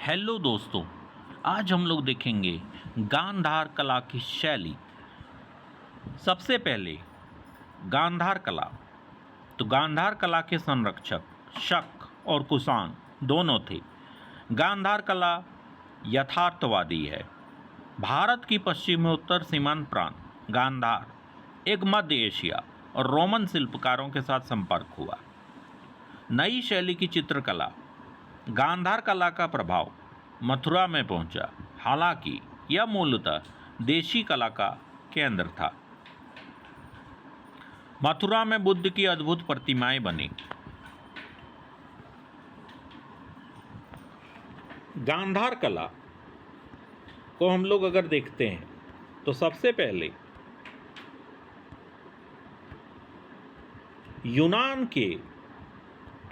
Hello दोस्तों, आज हम लोग देखेंगे गांधार कला की शैली। सबसे पहले गांधार कला। तो गांधार कला के संरक्षक शक और कुषाण दोनों थे। गांधार कला यथार्थवादी है। भारत की पश्चिमोत्तर सीमांत प्रांत गांधार एक मध्य एशिया और रोमन शिल्पकारों के साथ संपर्क हुआ। नई शैली की चित्रकला। गांधार कला का प्रभाव मथुरा में पहुंचा, हालांकि यह मूलतः देशी कला का केंद्र था। मथुरा में बुद्ध की अद्भुत प्रतिमाएं बनी। गांधार कला को हम लोग अगर देखते हैं तो सबसे पहले यूनान के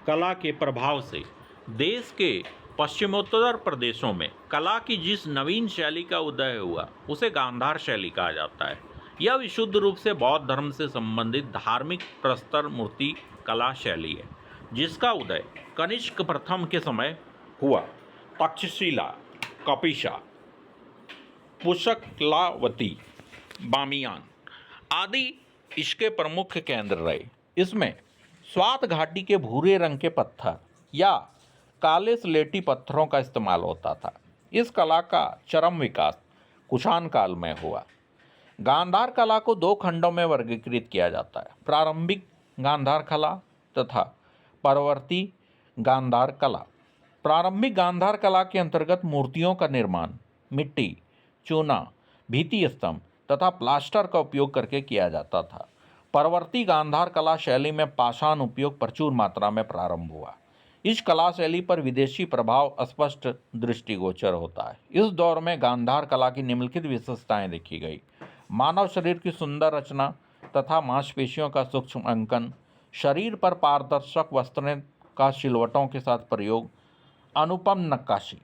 कला के प्रभाव से देश के पश्चिमोत्तर प्रदेशों में कला की जिस नवीन शैली का उदय हुआ उसे गांधार शैली कहा जाता है। यह विशुद्ध रूप से बौद्ध धर्म से संबंधित धार्मिक प्रस्तर मूर्ति कला शैली है, जिसका उदय कनिष्क प्रथम के समय हुआ। तक्षशिला, कपिशा, पुशकलावती, बामियान आदि इसके प्रमुख केंद्र रहे। इसमें स्वात घाटी के भूरे रंग के पत्थर या काले स्लेटी पत्थरों का इस्तेमाल होता था। इस कला का चरम विकास कुषाण काल में हुआ। गांधार कला को दो खंडों में वर्गीकृत किया जाता है: प्रारंभिक गांधार कला तथा परवर्ती गांधार कला। प्रारंभिक गांधार कला के अंतर्गत मूर्तियों का निर्माण मिट्टी, चूना, भित्ति स्तंभ तथा प्लास्टर का उपयोग करके किया जाता था। परवर्ती गांधार कला शैली में पाषाण उपयोग प्रचुर मात्रा में प्रारंभ हुआ। इस कला शैली पर विदेशी प्रभाव स्पष्ट दृष्टिगोचर होता है। इस दौर में गांधार कला की निम्नलिखित विशेषताएं देखी गई: मानव शरीर की सुंदर रचना तथा मांसपेशियों का सूक्ष्म अंकन, शरीर पर पारदर्शक वस्त्रों का सिलवटों के साथ प्रयोग, अनुपम नक्काशी।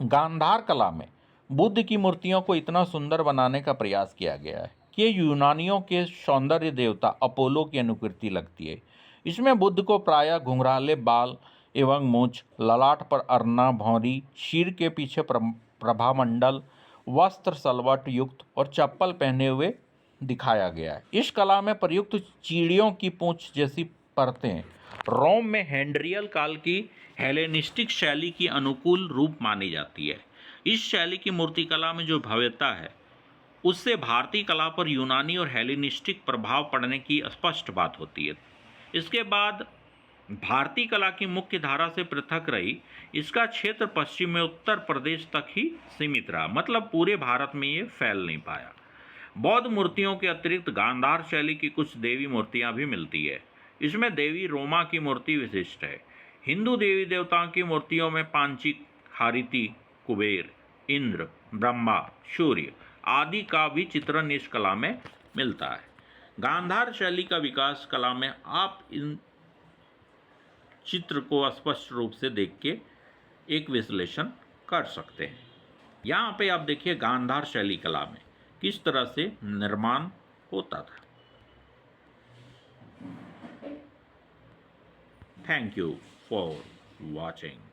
गांधार कला में बुद्ध की मूर्तियों को इतना सुंदर बनाने का प्रयास किया गया है कि ये यूनानियों के सौंदर्य देवता अपोलो की अनुकृति लगती है। इसमें बुद्ध को प्रायः घुंघराले बाल एवं मूंछ, ललाट पर अरना, भौंरी, सिर के पीछे प्रभामंडल, वस्त्र सलवट युक्त और चप्पल पहने हुए दिखाया गया है। इस कला में प्रयुक्त चींटियों की पूंछ जैसी परतें रोम में हेंड्रियल काल की हेलेनिस्टिक शैली की अनुकूल रूप मानी जाती है। इस शैली की मूर्तिकला में जो भव्यता है उससे भारतीय कला पर यूनानी और हेलेनिस्टिक प्रभाव पड़ने की स्पष्ट बात होती है। इसके बाद भारतीय कला की मुख्य धारा से पृथक रही इसका क्षेत्र पश्चिमोत्तर प्रदेश तक ही सीमित रहा, मतलब पूरे भारत में ये फैल नहीं पाया। बौद्ध मूर्तियों के अतिरिक्त गांधार शैली की कुछ देवी मूर्तियां भी मिलती है। इसमें देवी रोमा की मूर्ति विशिष्ट है। हिंदू देवी देवताओं की मूर्तियों में पांचिक, हारिति, कुबेर, इंद्र, ब्रह्मा, सूर्य आदि का भी चित्रण इस कला में मिलता है। गांधार शैली का विकास कला में आप इन चित्र को स्पष्ट रूप से देख के एक विश्लेषण कर सकते हैं। यहाँ पे आप देखिए गांधार शैली कला में किस तरह से निर्माण होता था। Thank you for watching.